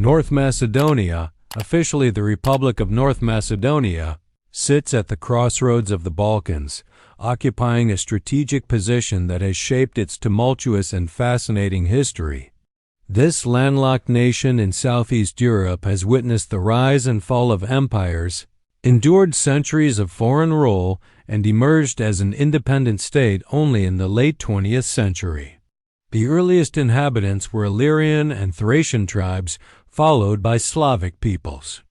North Macedonia, officially the Republic of North Macedonia, sits at the crossroads of the Balkans, occupying a strategic position that has shaped its tumultuous and fascinating history. This landlocked nation in Southeast Europe has witnessed the rise and fall of empires, endured centuries of foreign rule, and emerged as an independent state only in the late 20th century. The earliest inhabitants were Illyrian and Thracian tribes, followed by Slavic peoples.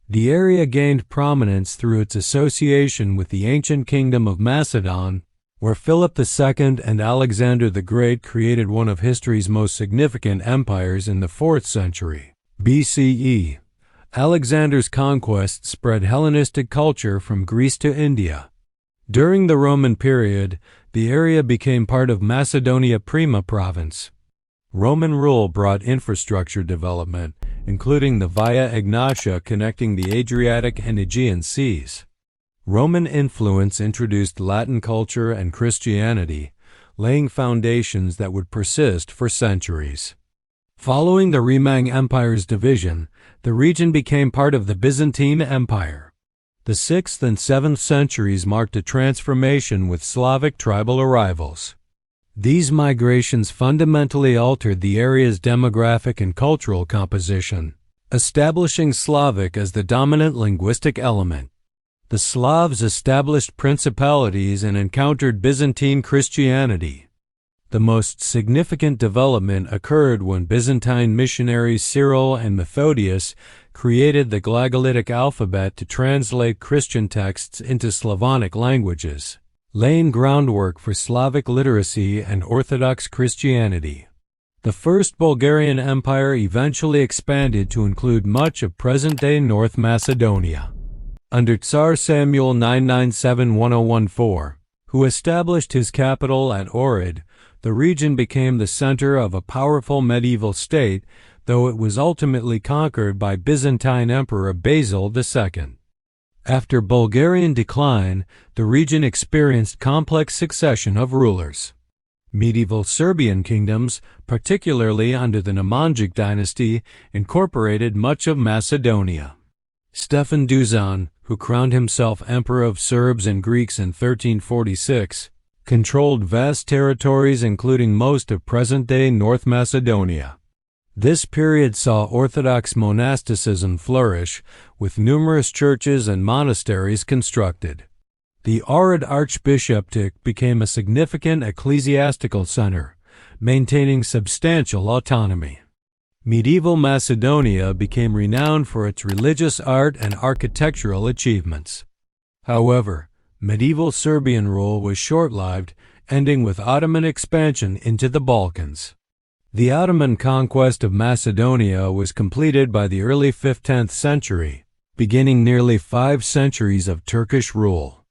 The area gained prominence through its association with the ancient kingdom of Macedon, where Philip II and Alexander the Great created one of history's most significant empires in the 4th century BCE. Alexander's conquest spread Hellenistic culture from Greece to India. During the Roman period, the area became part of Macedonia Prima province. Roman rule brought infrastructure development, including the Via Egnatia connecting the Adriatic and Aegean seas. Roman influence introduced Latin culture and Christianity, laying foundations that would persist for centuries. Following the Remang Empire's division, the region became part of the Byzantine Empire. The 6th and 7th centuries marked a transformation with Slavic tribal arrivals. These migrations fundamentally altered the area's demographic and cultural composition, establishing Slavic as the dominant linguistic element. The Slavs established principalities and encountered Byzantine Christianity. The most significant development occurred when Byzantine missionaries Cyril and Methodius created the Glagolitic alphabet to translate Christian texts into Slavonic languages, laying groundwork for Slavic literacy and Orthodox Christianity. The First Bulgarian Empire eventually expanded to include much of present-day North Macedonia. Under Tsar Samuel 997-1014, who established his capital at Ohrid, the region became the center of a powerful medieval state, though it was ultimately conquered by Byzantine Emperor Basil II. After Bulgarian decline, the region experienced complex succession of rulers. Medieval Serbian kingdoms, particularly under the Nemanjic dynasty, incorporated much of Macedonia. Stefan Duzan, who crowned himself Emperor of Serbs and Greeks in 1346, controlled vast territories including most of present-day North Macedonia. This period saw Orthodox monasticism flourish, with numerous churches and monasteries constructed. The Ohrid Archbishopric became a significant ecclesiastical center, maintaining substantial autonomy. Medieval Macedonia became renowned for its religious art and architectural achievements. However, medieval Serbian rule was short-lived, ending with Ottoman expansion into the Balkans. The Ottoman conquest of Macedonia was completed by the early 5th–10th century, beginning nearly 5 centuries of Turkish rule.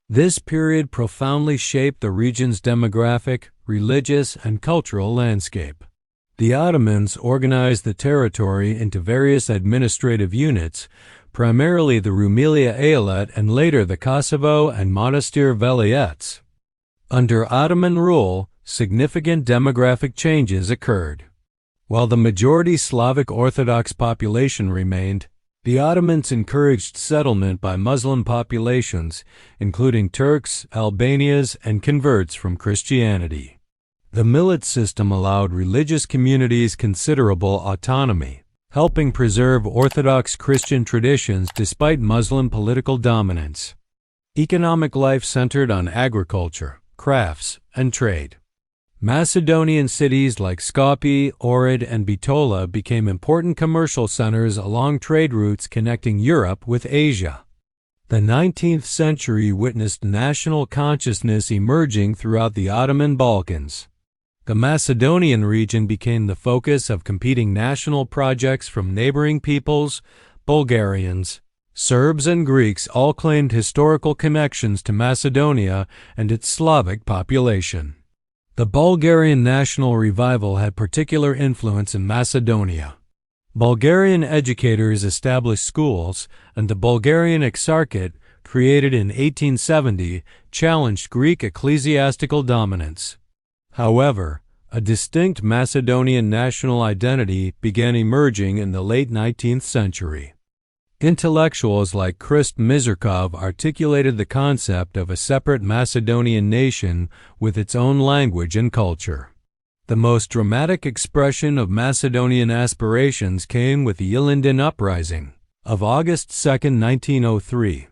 This period profoundly shaped the region's demographic, religious, and cultural landscape. The Ottomans organized the territory into various administrative units, primarily the Rumelia Eyalet and later the Kosovo and Monastir Velayets. Under Ottoman rule, significant demographic changes occurred. While the majority Slavic Orthodox population remained, the Ottomans encouraged settlement by Muslim populations, including Turks, Albanians, and converts from Christianity. The millet system allowed religious communities considerable autonomy, helping preserve Orthodox Christian traditions despite Muslim political dominance. Economic life centered on agriculture, crafts, and trade. Macedonian cities like Skopje, Ohrid, and Bitola became important commercial centers along trade routes connecting Europe with Asia. The 19th century witnessed national consciousness emerging throughout the Ottoman Balkans. The Macedonian region became the focus of competing national projects from neighboring peoples. Bulgarians, Serbs, and Greeks all claimed historical connections to Macedonia and its Slavic population. The Bulgarian national revival had particular influence in Macedonia. Bulgarian educators established schools, and the Bulgarian Exarchate, created in 1870, challenged Greek ecclesiastical dominance. However, A distinct Macedonian national identity began emerging in the late 19th century. Intellectuals like Krist Mizerkov articulated the concept of a separate Macedonian nation with its own language and culture. The most dramatic expression of Macedonian aspirations came with the Ilinden Uprising of August 2, 1903,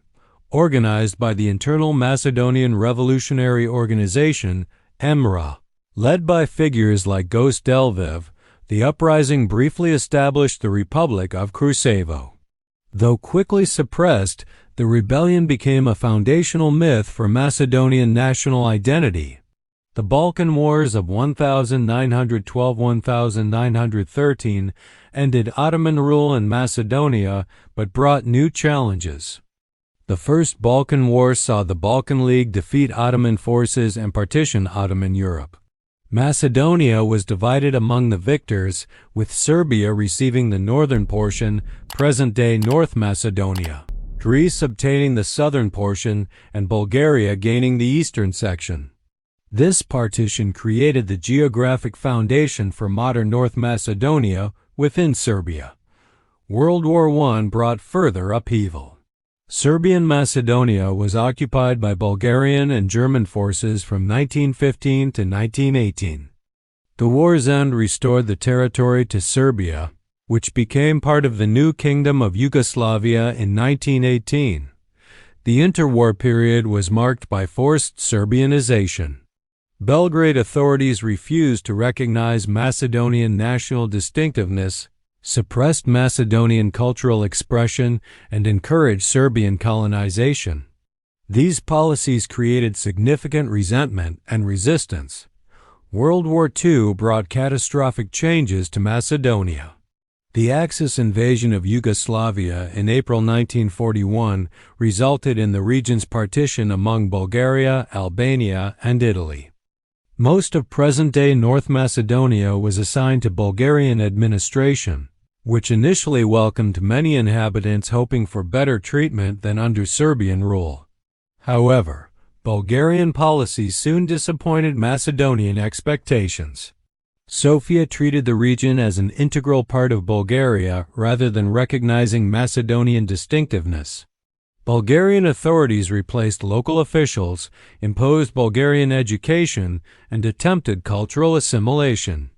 organized by the Internal Macedonian Revolutionary Organization, EMRA. Led by figures like Gost Delviv, the uprising briefly established the Republic of Kruševo. Though quickly suppressed, the rebellion became a foundational myth for Macedonian national identity. The Balkan Wars of 1912–1913 ended Ottoman rule in Macedonia but brought new challenges. The First Balkan War saw the Balkan League defeat Ottoman forces and partition Ottoman Europe. Macedonia was divided among the victors, with Serbia receiving the northern portion, present-day North Macedonia, Greece obtaining the southern portion, and Bulgaria gaining the eastern section. This partition created the geographic foundation for modern North Macedonia within Serbia. World War I brought further upheaval. Serbian Macedonia was occupied by Bulgarian and German forces from 1915 to 1918. The war's end restored the territory to Serbia, which became part of the new Kingdom of Yugoslavia in 1918. The interwar period was marked by forced Serbianization. Belgrade authorities refused to recognize Macedonian national distinctiveness, suppressed Macedonian cultural expression, and encouraged Serbian colonization. These policies created significant resentment and resistance. World War II brought catastrophic changes to Macedonia. The Axis invasion of Yugoslavia in April 1941 resulted in the region's partition among Bulgaria, Albania, and Italy. Most of present-day North Macedonia was assigned to Bulgarian administration, which initially welcomed many inhabitants hoping for better treatment than under Serbian rule. However, Bulgarian policies soon disappointed Macedonian expectations. Sofia treated the region as an integral part of Bulgaria rather than recognizing Macedonian distinctiveness. Bulgarian authorities replaced local officials, imposed Bulgarian education, and attempted cultural assimilation.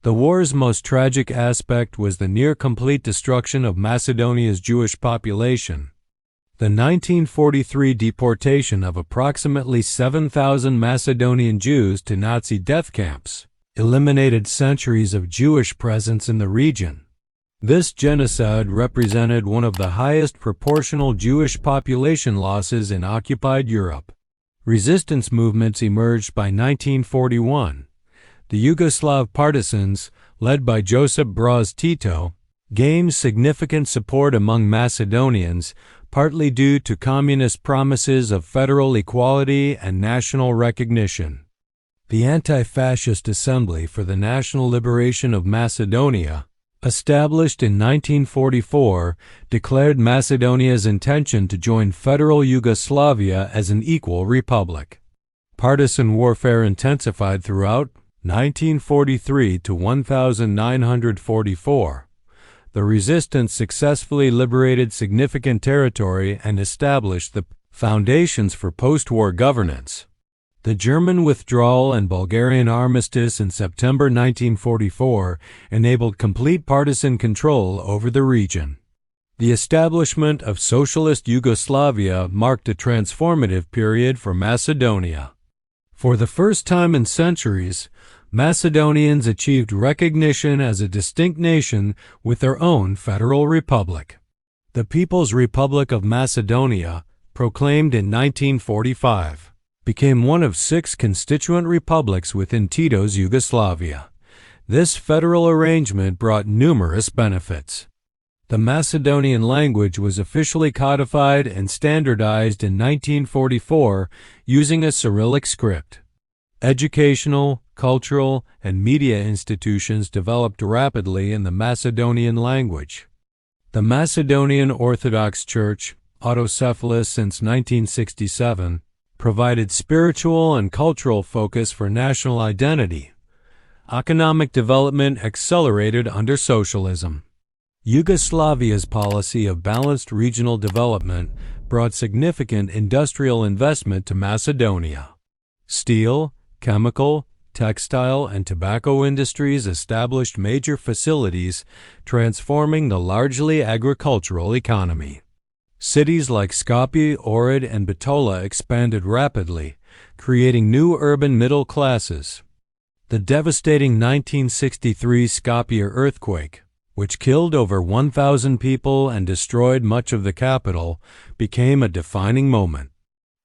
The war's most tragic aspect was the near-complete destruction of Macedonia's Jewish population. The 1943 deportation of approximately 7,000 Macedonian Jews to Nazi death camps eliminated centuries of Jewish presence in the region. This genocide represented one of the highest proportional Jewish population losses in occupied Europe. Resistance movements emerged by 1941. The Yugoslav partisans, led by Josip Broz Tito, gained significant support among Macedonians, partly due to communist promises of federal equality and national recognition. The Anti-Fascist Assembly for the National Liberation of Macedonia, established in 1944, declared Macedonia's intention to join federal Yugoslavia as an equal republic. Partisan warfare intensified throughout 1943 to 1944. The resistance successfully liberated significant territory and established the foundations for post-war governance. The German withdrawal and Bulgarian armistice in September 1944 enabled complete partisan control over the region. The establishment of Socialist Yugoslavia marked a transformative period for Macedonia. For the first time in centuries, Macedonians achieved recognition as a distinct nation with their own federal republic. The People's Republic of Macedonia, proclaimed in 1945, became one of 6 constituent republics within Tito's Yugoslavia. This federal arrangement brought numerous benefits. The Macedonian language was officially codified and standardized in 1944 using a Cyrillic script. Educational, cultural, and media institutions developed rapidly in the Macedonian language. The Macedonian Orthodox Church, autocephalous since 1967, provided spiritual and cultural focus for national identity. Economic development accelerated under socialism. Yugoslavia's policy of balanced regional development brought significant industrial investment to Macedonia. Steel, chemical, textile, and tobacco industries established major facilities, transforming the largely agricultural economy. Cities like Skopje, Ohrid, and Bitola expanded rapidly, creating new urban middle classes. The devastating 1963 Skopje earthquake, which killed over 1,000 people and destroyed much of the capital, became a defining moment.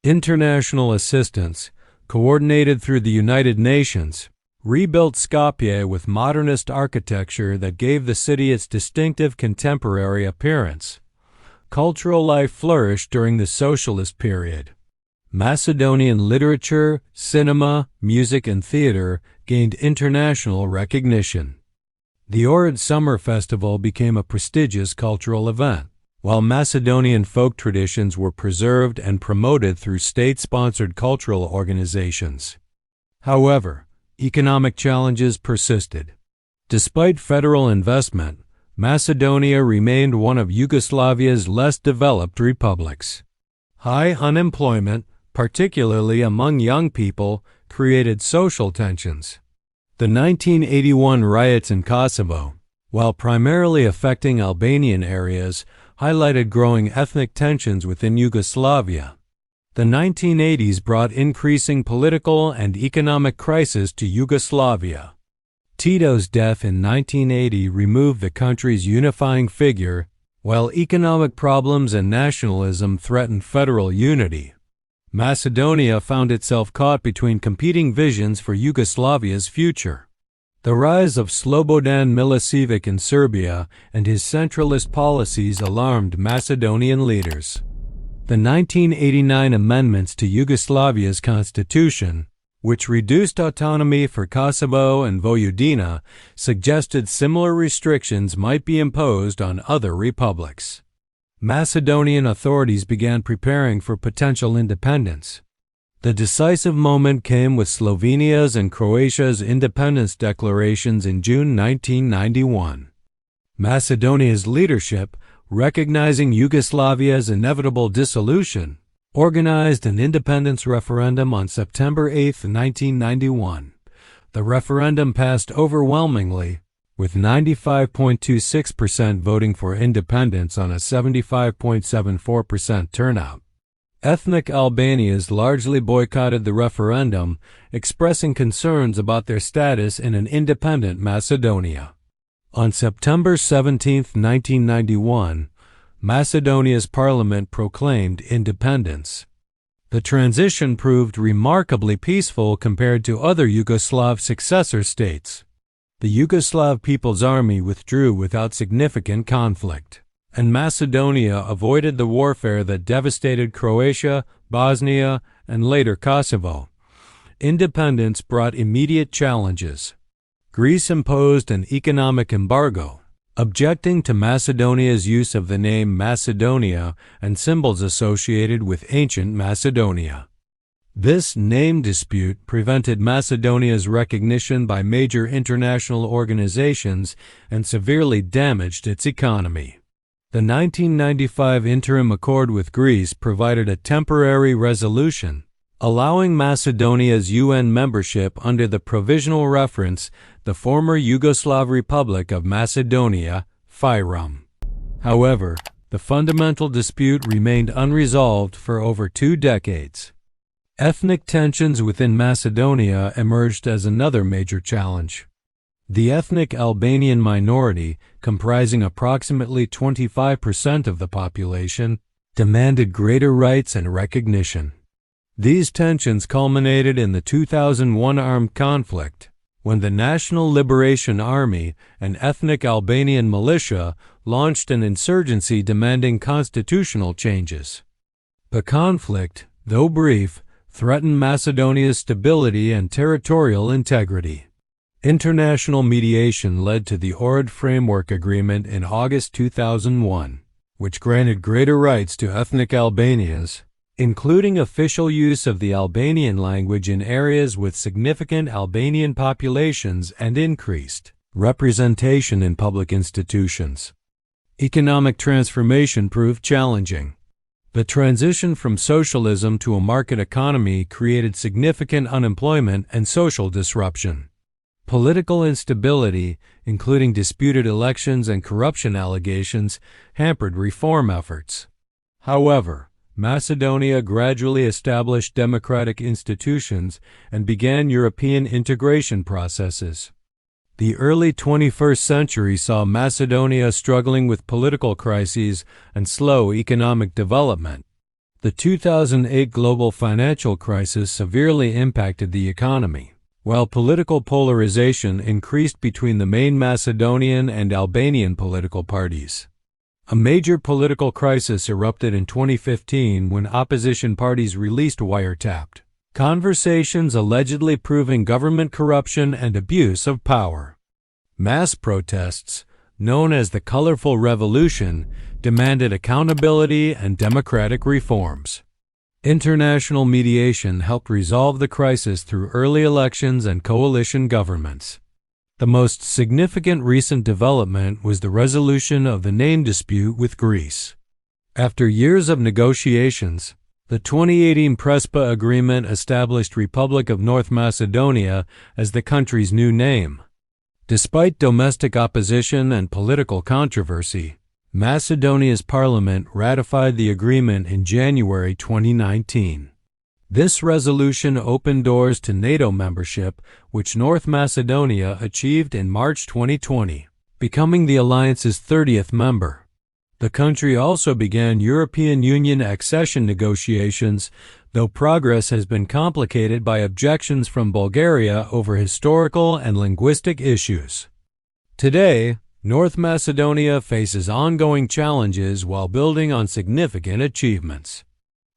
International assistance, coordinated through the United Nations, rebuilt Skopje with modernist architecture that gave the city its distinctive contemporary appearance. Cultural life flourished during the socialist period. Macedonian literature, cinema, music, and theater gained international recognition. The Ohrid Summer Festival became a prestigious cultural event, while Macedonian folk traditions were preserved and promoted through state-sponsored cultural organizations. However, economic challenges persisted. Despite federal investment, Macedonia remained one of Yugoslavia's less developed republics. High unemployment, particularly among young people, created social tensions. The 1981 riots in Kosovo, while primarily affecting Albanian areas, highlighted growing ethnic tensions within Yugoslavia. The 1980s brought increasing political and economic crisis to Yugoslavia. Tito's death in 1980 removed the country's unifying figure, while economic problems and nationalism threatened federal unity. Macedonia found itself caught between competing visions for Yugoslavia's future. The rise of Slobodan Milosevic in Serbia and his centralist policies alarmed Macedonian leaders. The 1989 amendments to Yugoslavia's constitution, which reduced autonomy for Kosovo and Vojvodina, suggested similar restrictions might be imposed on other republics. Macedonian authorities began preparing for potential independence. The decisive moment came with Slovenia's and Croatia's independence declarations in June 1991. Macedonia's leadership, recognizing Yugoslavia's inevitable dissolution, organized an independence referendum on September 8, 1991. The referendum passed overwhelmingly, with 95.26% voting for independence on a 75.74% turnout. Ethnic Albanians largely boycotted the referendum, expressing concerns about their status in an independent Macedonia. On September 17, 1991, Macedonia's parliament proclaimed independence. The transition proved remarkably peaceful compared to other Yugoslav successor states. The Yugoslav People's Army withdrew without significant conflict, and Macedonia avoided the warfare that devastated Croatia, Bosnia, and later Kosovo. Independence brought immediate challenges. Greece imposed an economic embargo, objecting to Macedonia's use of the name Macedonia and symbols associated with ancient Macedonia. This name dispute prevented Macedonia's recognition by major international organizations and severely damaged its economy. The 1995 interim accord with Greece provided a temporary resolution, allowing Macedonia's UN membership under the provisional reference, the former Yugoslav Republic of Macedonia, FYROM. However, the fundamental dispute remained unresolved for over 2 decades. Ethnic tensions within Macedonia emerged as another major challenge. The ethnic Albanian minority, comprising approximately 25% of the population, demanded greater rights and recognition. These tensions culminated in the 2001 armed conflict, when the National Liberation Army, an ethnic Albanian militia, launched an insurgency demanding constitutional changes. The conflict, though brief, threatened Macedonia's stability and territorial integrity. International mediation led to the Ohrid Framework Agreement in August 2001, which granted greater rights to ethnic Albanians, including official use of the Albanian language in areas with significant Albanian populations and increased representation in public institutions. Economic transformation proved challenging. The transition from socialism to a market economy created significant unemployment and social disruption. Political instability, including disputed elections and corruption allegations, hampered reform efforts. However, Macedonia gradually established democratic institutions and began European integration processes. The early 21st century saw Macedonia struggling with political crises and slow economic development. The 2008 global financial crisis severely impacted the economy, while political polarization increased between the main Macedonian and Albanian political parties. A major political crisis erupted in 2015 when opposition parties released wiretapped conversations allegedly proving government corruption and abuse of power. Mass protests, known as the Colorful Revolution, demanded accountability and democratic reforms. International mediation helped resolve the crisis through early elections and coalition governments. The most significant recent development was the resolution of the name dispute with Greece. After years of negotiations, the 2018 Prespa Agreement established Republic of North Macedonia as the country's new name. Despite domestic opposition and political controversy, Macedonia's parliament ratified the agreement in January 2019. This resolution opened doors to NATO membership, which North Macedonia achieved in March 2020, becoming the alliance's 30th member. The country also began European Union accession negotiations, though progress has been complicated by objections from Bulgaria over historical and linguistic issues. Today, North Macedonia faces ongoing challenges while building on significant achievements.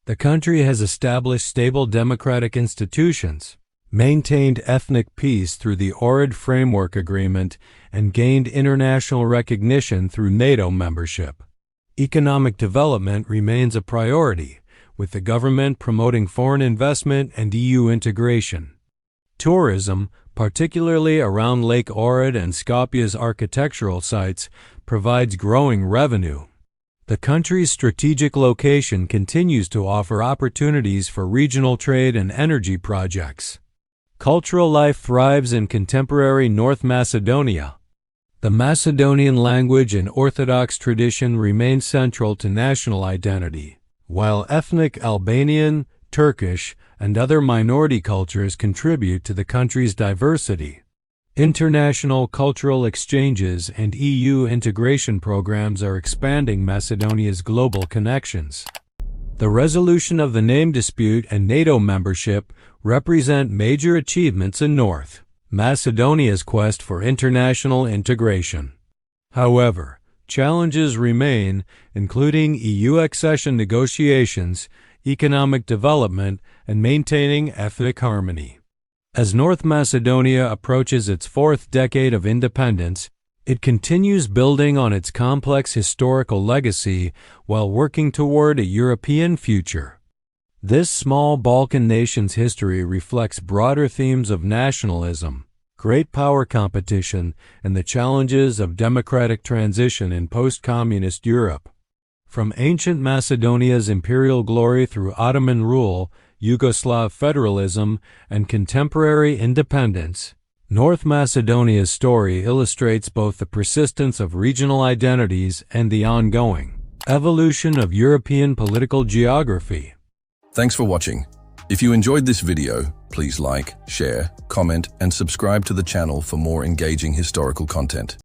The country has established stable democratic institutions, maintained ethnic peace through the Ohrid Framework Agreement, and gained international recognition through NATO membership. Economic development remains a priority, with the government promoting foreign investment and EU integration. Tourism, particularly around Lake Ohrid and Skopje's architectural sites, provides growing revenue. The country's strategic location continues to offer opportunities for regional trade and energy projects. Cultural life thrives in contemporary North Macedonia. The Macedonian language and Orthodox tradition remain central to national identity, while ethnic Albanian, Turkish, and other minority cultures contribute to the country's diversity. International cultural exchanges and EU integration programs are expanding Macedonia's global connections. The resolution of the name dispute and NATO membership represent major achievements in North Macedonia's quest for international integration. However, challenges remain, including EU accession negotiations, economic development, and maintaining ethnic harmony. As North Macedonia approaches its fourth decade of independence, it continues building on its complex historical legacy while working toward a European future. This small Balkan nation's history reflects broader themes of nationalism, great power competition, and the challenges of democratic transition in post-communist Europe. From ancient Macedonia's imperial glory through Ottoman rule, Yugoslav federalism, and contemporary independence, North Macedonia's story illustrates both the persistence of regional identities and the ongoing evolution of European political geography. Thanks for watching. If you enjoyed this video, please like, share, comment, and subscribe to the channel for more engaging historical content.